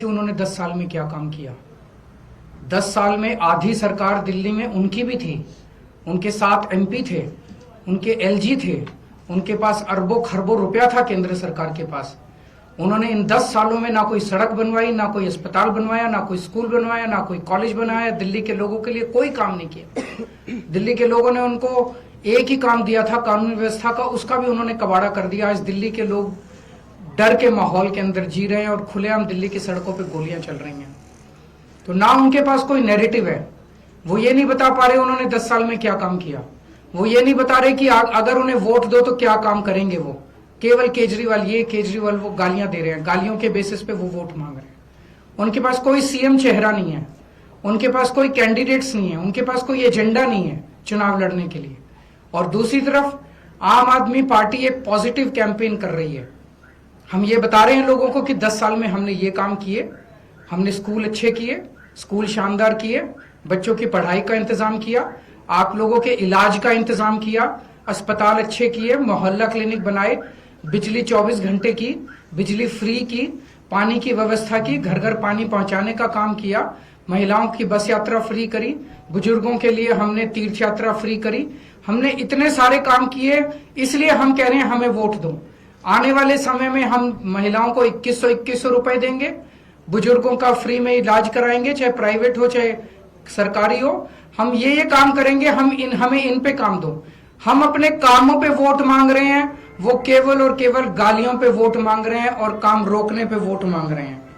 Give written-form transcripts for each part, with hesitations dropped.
कि उन्होंने 10 साल में क्या काम किया। 10 साल में आधी सरकार दिल्ली में उनकी भी थी, उनके 7 एमपी थे, उनके एलजी थे, उनके पास अरबों खरबों रुपया था केंद्र सरकार के पास। उन्होंने इन 10 सालों में ना कोई सड़क बनवाई, ना कोई अस्पताल बनवाया, ना कोई स्कूल बनवाया, ना कोई कॉलेज बनाया। दिल्ली के लोगों के लिए कोई काम नहीं किया। दिल्ली के लोगों ने उनको एक ही काम दिया था कानून व्यवस्था का, उसका भी उन्होंने कबाड़ा कर दिया। आज दिल्ली के लोग डर के माहौल के अंदर जी रहे हैं और खुलेआम दिल्ली की सड़कों पे गोलियां चल रही हैं। तो ना उनके पास कोई नैरेटिव है, वो ये नहीं बता पा रहे उन्होंने 10 साल में क्या काम किया। वो ये नहीं बता रहे कि अगर उन्हें वोट दो तो क्या काम करेंगे। वो केवल केजरीवाल ये केजरीवाल वो गालियां दे रहे हैं, गालियों के बेसिस पे वो वोट मांग रहे हैं। उनके पास कोई सीएम चेहरा नहीं है, उनके पास कोई कैंडिडेट्स नहीं है, उनके पास कोई एजेंडा नहीं है चुनाव लड़ने के लिए। और दूसरी तरफ आम आदमी पार्टी एक पॉजिटिव कैंपेन कर रही है। हम ये बता रहे हैं लोगों को कि 10 साल में हमने ये काम किए, हमने स्कूल अच्छे किए, स्कूल शानदार किए, बच्चों की पढ़ाई का इंतजाम किया, आप लोगों के इलाज का इंतजाम किया, अस्पताल अच्छे किए, मोहल्ला क्लिनिक बनाए, बिजली 24 घंटे की, बिजली फ्री की, पानी की व्यवस्था की, घर घर पानी पहुंचाने का काम किया, महिलाओं की बस यात्रा फ्री करी, बुजुर्गों के लिए हमने तीर्थ यात्रा फ्री करी। हमने इतने सारे काम किए, इसलिए हम कह रहे हैं हमें वोट दो। आने वाले समय में हम महिलाओं को 2100 रुपए देंगे, बुजुर्गों का फ्री में इलाज कराएंगे, चाहे प्राइवेट हो चाहे सरकारी हो। हम ये काम करेंगे, हमें इन पे काम दो। हम अपने कामों पे वोट मांग रहे हैं, वो केवल और केवल गालियों पे वोट मांग रहे हैं और काम रोकने पे वोट मांग रहे हैं।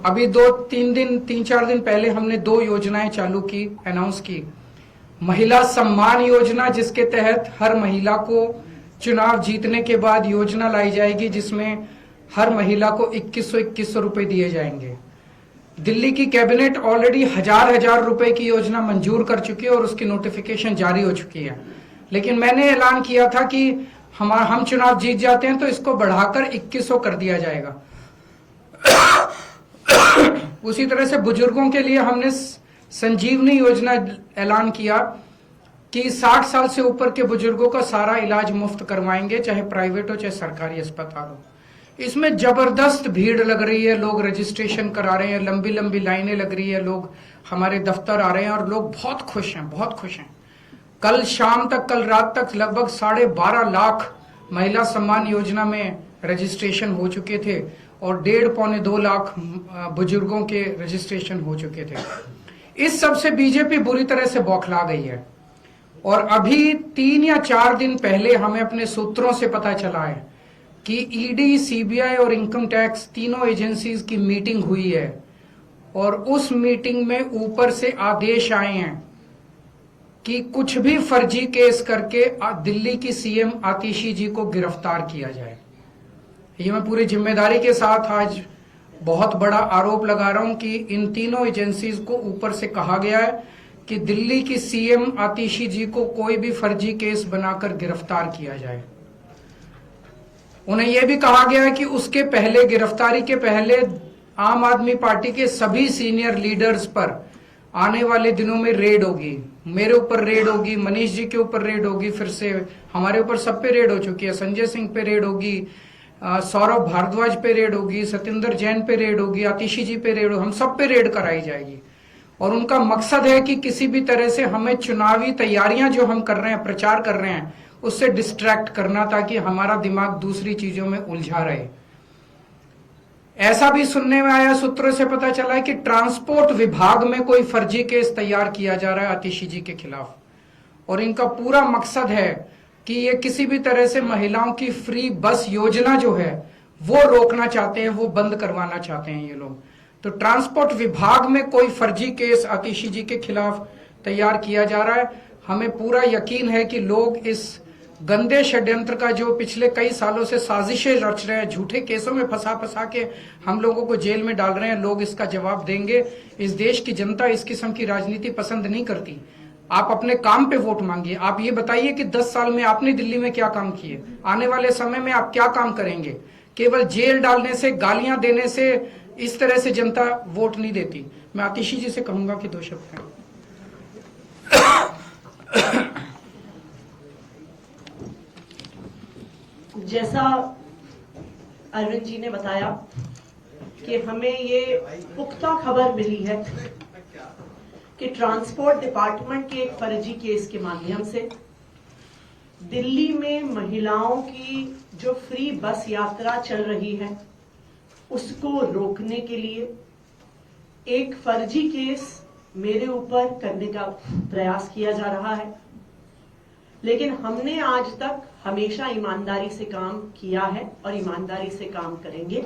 अभी 3-4 दिन पहले हमने 2 योजनाएं चालू की, अनाउंस की। महिला सम्मान योजना, जिसके तहत हर महिला को चुनाव जीतने के बाद योजना लाई जाएगी, जिसमें हर महिला को 2100 रुपए दिए जाएंगे। दिल्ली की कैबिनेट ऑलरेडी हजार रुपए की योजना मंजूर कर चुकी है और उसकी नोटिफिकेशन जारी हो चुकी है। लेकिन मैंने ऐलान किया था कि हम चुनाव जीत जाते हैं तो इसको बढ़ाकर 2100 कर दिया जाएगा। उसी तरह से बुजुर्गों के लिए हमने संजीवनी योजना ऐलान किया कि 60 साल से ऊपर के बुजुर्गों का सारा इलाज मुफ्त करवाएंगे, चाहे प्राइवेट हो चाहे सरकारी अस्पताल हो। इसमें जबरदस्त भीड़ लग रही है, लोग रजिस्ट्रेशन करा रहे हैं, लंबी लंबी लाइनें लग रही है, लोग हमारे दफ्तर आ रहे हैं और लोग बहुत खुश हैं, बहुत खुश हैं। कल शाम तक, कल रात तक लगभग 12.5 लाख महिला सम्मान योजना में रजिस्ट्रेशन हो चुके थे और 1.5-2 लाख बुजुर्गों के रजिस्ट्रेशन हो चुके थे। इस सब से बीजेपी बुरी तरह से बौखला गई है। और अभी 3 या 4 दिन पहले हमें अपने सूत्रों से पता चला है कि ईडी, सीबीआई और इनकम टैक्स तीनों एजेंसीज की मीटिंग हुई है और उस मीटिंग में ऊपर से आदेश आए हैं कि कुछ भी फर्जी केस करके दिल्ली की सीएम आतिशी जी को गिरफ्तार किया जाए। ये मैं पूरी जिम्मेदारी के साथ आज बहुत बड़ा आरोप लगा रहा हूं कि इन तीनों एजेंसीज को ऊपर से कहा गया है कि दिल्ली की सीएम आतिशी जी को कोई भी फर्जी केस बनाकर गिरफ्तार किया जाए। उन्हें यह भी कहा गया है कि उसके पहले, गिरफ्तारी के पहले, आम आदमी पार्टी के सभी सीनियर लीडर्स पर आने वाले दिनों में रेड होगी। मेरे ऊपर रेड होगी, मनीष जी के ऊपर रेड होगी, फिर से हमारे ऊपर सब पे रेड हो चुकी है। संजय सिंह पे रेड होगी, सौरभ भारद्वाज पे रेड होगी, सत्येंद्र जैन पे रेड होगी, आतिशी जी पे रेड होगी, हम सब पे रेड कराई जाएगी। और उनका मकसद है कि किसी भी तरह से हमें चुनावी तैयारियां जो हम कर रहे हैं, प्रचार कर रहे हैं, उससे डिस्ट्रैक्ट करना, ताकि हमारा दिमाग दूसरी चीजों में उलझा रहे। ऐसा भी सुनने में आया, सूत्रों से पता चला है कि ट्रांसपोर्ट विभाग में कोई फर्जी केस तैयार किया जा रहा है आतिशी जी के खिलाफ। और इनका पूरा मकसद है कि ये किसी भी तरह से महिलाओं की फ्री बस योजना जो है वो रोकना चाहते हैं, वो बंद करवाना चाहते हैं ये लोग। तो ट्रांसपोर्ट विभाग में कोई फर्जी केस आतिशी जी के खिलाफ तैयार किया जा रहा है। हमें पूरा यकीन है कि लोग इस गंदे षड्यंत्र का, जो पिछले कई सालों से साजिशें रच रहे हैं, झूठे केसों में फंसा के हम लोगों को जेल में डाल रहे हैं, लोग इसका जवाब देंगे। इस देश की जनता इस किस्म की राजनीति पसंद नहीं करती। आप अपने काम पे वोट मांगिए। आप ये बताइए कि 10 साल में आपने दिल्ली में क्या काम किए, आने वाले समय में आप क्या काम करेंगे। केवल जेल डालने से, गालियां देने से इस तरह से जनता वोट नहीं देती। मैं आतिशी जी से कहूंगा कि 2 शब्द कहें। जैसा अरविंद जी ने बताया कि हमें ये पुख्ता खबर मिली है कि ट्रांसपोर्ट डिपार्टमेंट के एक फर्जी केस के माध्यम से दिल्ली में महिलाओं की जो फ्री बस यात्रा चल रही है उसको रोकने के लिए एक फर्जी केस मेरे ऊपर करने का प्रयास किया जा रहा है। लेकिन हमने आज तक हमेशा ईमानदारी से काम किया है और ईमानदारी से काम करेंगे,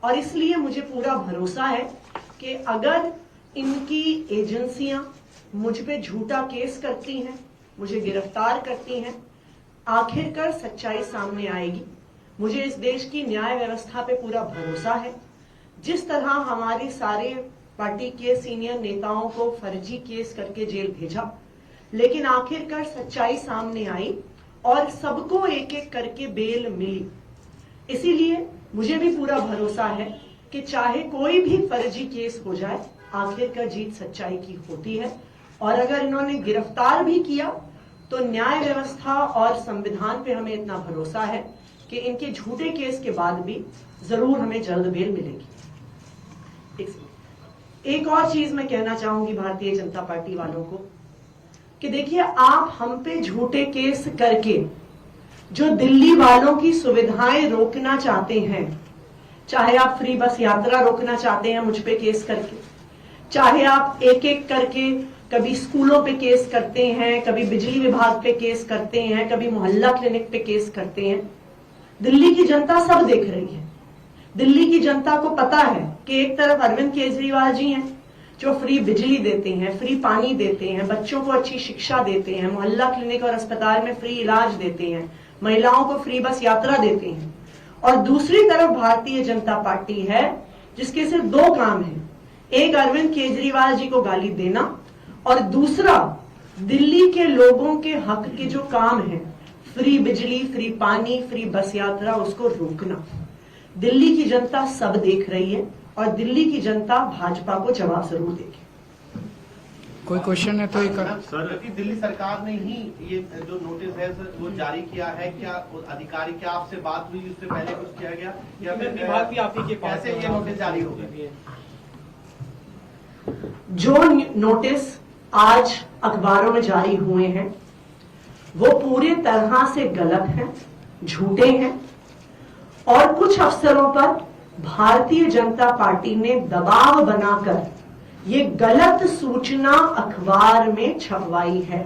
और इसलिए मुझे पूरा भरोसा है कि अगर इनकी एजेंसियां मुझ पे झूठा केस करती हैं, मुझे गिरफ्तार करती हैं, आखिरकार सच्चाई सामने आएगी। मुझे इस देश की न्याय व्यवस्था पे पूरा भरोसा है। जिस तरह हमारे सारे पार्टी के सीनियर नेताओं को फर्जी केस करके जेल भेजा, लेकिन आखिरकार सच्चाई सामने आई और सबको एक एक करके बेल मिली। इसीलिए मुझे भी पूरा भरोसा है कि चाहे कोई भी फर्जी केस हो जाए, आखिरकार जीत सच्चाई की होती है। और अगर इन्होंने गिरफ्तार भी किया तो न्याय व्यवस्था और संविधान पे हमें इतना भरोसा है कि इनके झूठे केस के बाद भी जरूर हमें जल्द बेल मिलेगी। एक और चीज मैं कहना चाहूंगी भारतीय जनता पार्टी वालों को कि देखिए, आप हम पे झूठे केस करके जो दिल्ली वालों की सुविधाएं रोकना चाहते हैं, चाहे आप फ्री बस यात्रा रोकना चाहते हैं मुझ पे केस करके, चाहे आप एक एक करके कभी स्कूलों पे केस करते हैं, कभी बिजली विभाग पे केस करते हैं, कभी मोहल्ला क्लिनिक पे केस करते हैं, दिल्ली की जनता सब देख रही है। दिल्ली की जनता को पता है कि एक तरफ अरविंद केजरीवाल जी हैं जो फ्री बिजली देते हैं, फ्री पानी देते हैं, बच्चों को अच्छी शिक्षा देते हैं, मोहल्ला क्लिनिक और अस्पताल में फ्री इलाज देते हैं, महिलाओं को फ्री बस यात्रा देते हैं, और दूसरी तरफ भारतीय जनता पार्टी है जिसके सिर्फ दो काम हैं, एक अरविंद केजरीवाल जी को गाली देना और दूसरा दिल्ली के लोगों के हक के जो काम है, फ्री बिजली, फ्री पानी, फ्री बस यात्रा, उसको रोकना। दिल्ली की जनता सब देख रही है और दिल्ली की जनता भाजपा को जवाब जरूर देगी। कोई क्वेश्चन है तो एक सर, दिल्ली सरकार ने ही ये जो नोटिस है सर वो जारी किया है, क्या अधिकारी, क्या आपसे बात हुई, उससे पहले कुछ किया गया या फिर विभाग भी आप ही के पास कैसे ये नोटिस जारी हो गए? जो नोटिस आज अखबारों में जारी हुए हैं वो पूरी तरह से गलत हैं, झूठे हैं, और कुछ अफसरों पर भारतीय जनता पार्टी ने दबाव बनाकर ये गलत सूचना अखबार में छपवाई है।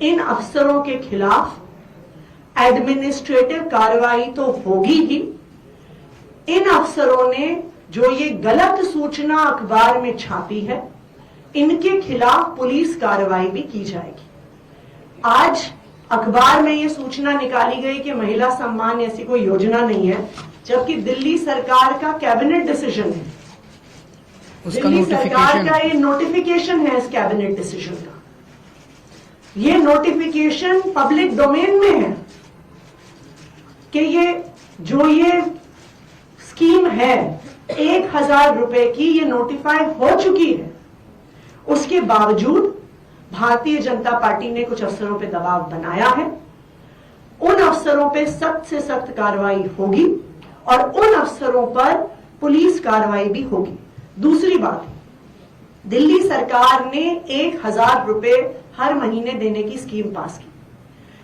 इन अफसरों के खिलाफ एडमिनिस्ट्रेटिव कार्रवाई तो होगी ही, इन अफसरों ने जो ये गलत सूचना अखबार में छापी है इनके खिलाफ पुलिस कार्रवाई भी की जाएगी। आज अखबार में ये सूचना निकाली गई कि महिला सम्मान ऐसी कोई योजना नहीं है, जबकि दिल्ली सरकार का कैबिनेट डिसीजन है, दिल्ली सरकार का ये नोटिफिकेशन है इस कैबिनेट डिसीजन का। ये नोटिफिकेशन पब्लिक डोमेन में है कि ये स्कीम है 1000 रुपए की, ये नोटिफाई हो चुकी है। उसके बावजूद भारतीय जनता पार्टी ने कुछ अफसरों पे दबाव बनाया है। उन अफसरों पे सख्त से सख्त कार्रवाई होगी और उन अफसरों पर पुलिस कार्रवाई भी होगी। दूसरी बात, दिल्ली सरकार ने 1000 रुपए हर महीने देने की स्कीम पास की,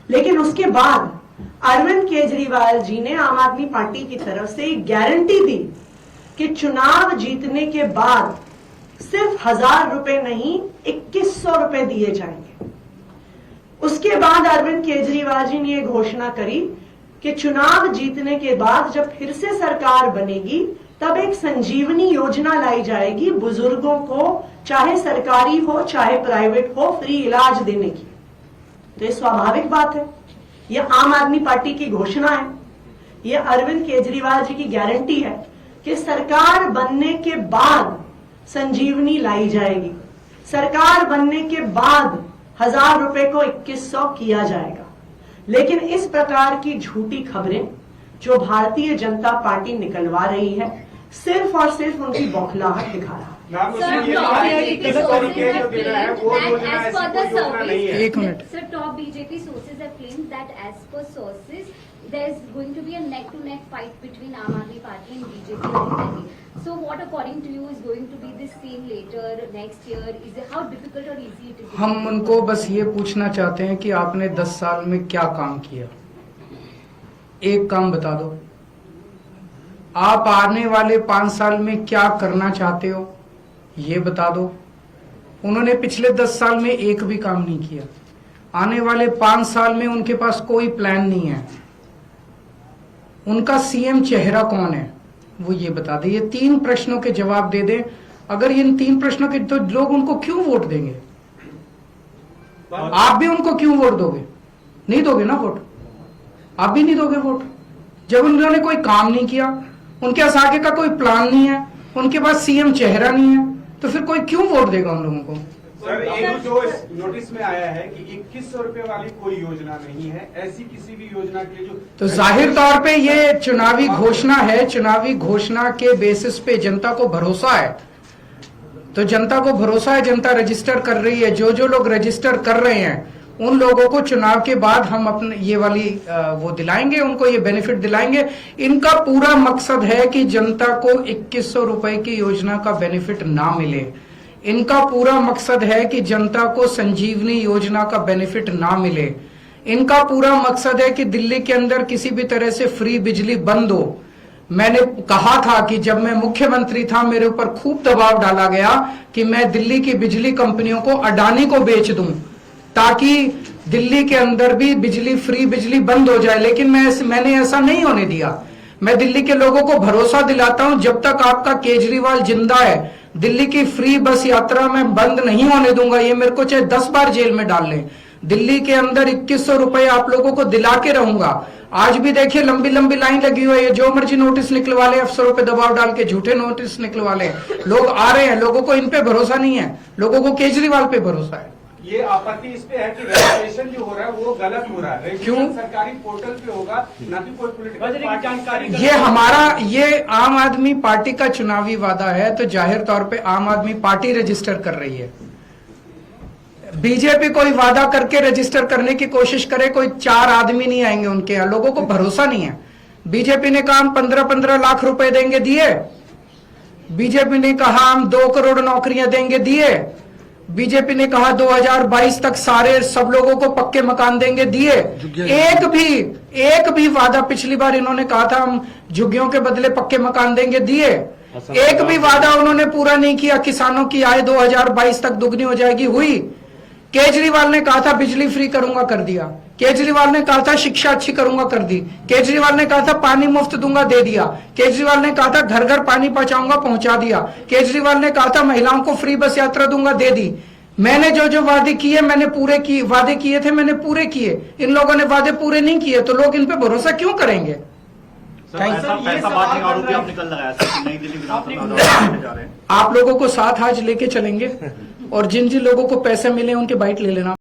लेकिन उसके बाद अरविंद केजरीवाल जी ने आम आदमी पार्टी की तरफ से एक गारंटी दी कि चुनाव जीतने के बाद सिर्फ 1000 रुपए नहीं 2100 रुपए दिए जाएंगे। उसके बाद अरविंद केजरीवाल जी ने यह घोषणा करी कि चुनाव जीतने के बाद जब फिर से सरकार बनेगी तब एक संजीवनी योजना लाई जाएगी, बुजुर्गों को चाहे सरकारी हो चाहे प्राइवेट हो फ्री इलाज देने की। तो ये स्वाभाविक बात है, ये आम आदमी पार्टी की घोषणा है, ये अरविंद केजरीवाल जी की गारंटी है कि सरकार बनने के बाद संजीवनी लाई जाएगी, सरकार बनने के बाद 1000 रुपए को 2100 किया जाएगा। लेकिन इस प्रकार की झूठी खबरें जो भारतीय जनता पार्टी निकलवा रही है, सिर्फ और सिर्फ उनकी बौखलाहट दिखा रहा है। मैम, उसने ये कहा है कि किस तरीके जो देना है वो योजना ऐसी कोई योजना नहीं है। एक minute. Sir, top BJP sources have claimed that as per sources, there's going to be a neck-to-neck fight between Aam Aadmi Party and BJP in Delhi. So, what according to you is going to be this scene later next year? Is it how difficult or easy it is? हम उनको बस ये पूछना चाहते हैं कि आपने 10 साल में क्या काम किया, एक काम बता दो। आप आने वाले 5 साल में क्या करना चाहते हो, ये बता दो। उन्होंने पिछले 10 साल में एक भी काम नहीं किया। आने वाले 5 साल में उनके पास कोई प्लान नहीं है। उनका सीएम चेहरा कौन है, वो ये बता दे। ये 3 प्रश्नों के जवाब दे दें। अगर इन 3 प्रश्नों के, तो लोग उनको क्यों वोट देंगे? आप भी उनको क्यों वोट दोगे? नहीं दोगे ना वोट, आप भी नहीं दोगे वोट। जब उन्होंने कोई काम नहीं किया, उनके पास आगे का कोई प्लान नहीं है, उनके पास सीएम चेहरा नहीं है, तो फिर कोई क्यों वोट देगा उन लोगों को? सर, एक जो इस नोटिस में आया है कि 2100 रुपए वाली कोई योजना नहीं है, ऐसी किसी भी योजना के लिए जो तो जाहिर तौर पे ये चुनावी घोषणा है। चुनावी घोषणा के बेसिस पे जनता को भरोसा है, तो जनता को भरोसा है, जनता रजिस्टर कर रही है। जो जो लोग रजिस्टर कर रहे हैं उन लोगों को चुनाव के बाद हम अपने ये वाली वो दिलाएंगे, उनको ये बेनिफिट दिलाएंगे। इनका पूरा मकसद है कि जनता को 2100 रुपए की योजना का बेनिफिट ना मिले। इनका पूरा मकसद है कि जनता को संजीवनी योजना का बेनिफिट ना मिले। इनका पूरा मकसद है कि दिल्ली के अंदर किसी भी तरह से फ्री बिजली बंद हो। मैंने कहा था कि जब मैं मुख्यमंत्री था, मेरे ऊपर खूब दबाव डाला गया कि मैं दिल्ली की बिजली कंपनियों को, अडानी को बेच दूं, ताकि दिल्ली के अंदर भी बिजली, फ्री बिजली बंद हो जाए। लेकिन मैंने ऐसा नहीं होने दिया। मैं दिल्ली के लोगों को भरोसा दिलाता हूं, जब तक आपका केजरीवाल जिंदा है, दिल्ली की फ्री बस यात्रा मैं बंद नहीं होने दूंगा। ये मेरे को चाहे 10 बार जेल में डाल लें, दिल्ली के अंदर 2100 रुपए आप लोगों को दिला के रहूंगा। आज भी देखिए लंबी लंबी लाइन लगी हुई है, जो मर्जी नोटिस निकलवा ले, अफसरों पे दबाव डाल के झूठे नोटिस निकलवा ले। लोग आ रहे हैं, लोगों को इन पे भरोसा नहीं है, लोगों को केजरीवाल पे भरोसा है। ये आपत्ति इस पे है कि रजिस्ट्रेशन जो हो रहा है वो गलत हो रहा है। क्यों? सरकारी पोर्टल पे होगा, ना कि कोई पॉलिटिकल जानकारी। ये आम आदमी पार्टी का चुनावी वादा है, तो जाहिर तौर पे आम आदमी पार्टी रजिस्टर कर रही है। बीजेपी कोई वादा करके रजिस्टर करने की कोशिश करे, कोई 4 आदमी नहीं आएंगे उनके यहाँ। लोगों को भरोसा नहीं है। बीजेपी ने कहा हम 15-15 लाख रुपए देंगे, दिए। बीजेपी ने कहा हम 2 करोड़ नौकरियां देंगे, दिए। बीजेपी ने कहा 2022 तक सब लोगों को पक्के मकान देंगे, दिए। एक भी वादा, पिछली बार इन्होंने कहा था हम झुग्गियों के बदले पक्के मकान देंगे, दिए। एक भी वादा उन्होंने पूरा नहीं किया। किसानों की आय 2022 तक दुगनी हो जाएगी, हुई। केजरीवाल ने कहा था बिजली फ्री करूंगा, कर दिया। केजरीवाल ने कहा था शिक्षा अच्छी करूंगा, कर दी। केजरीवाल ने कहा था पानी मुफ्त दूंगा, दे दिया। केजरीवाल ने कहा था घर घर पानी पहुंचाऊंगा, पहुंचा दिया। केजरीवाल ने कहा था महिलाओं को फ्री बस यात्रा दूंगा, दे दी। मैंने जो जो वादे किए, मैंने पूरे किए। वादे किए थे, मैंने पूरे किए। इन लोगों ने वादे पूरे नहीं किए, तो लोग इन पे भरोसा क्यों करेंगे? आप लोगों को साथ आज लेके चलेंगे, और जिन जिन लोगों को पैसे मिले उनके बाइट ले लेना।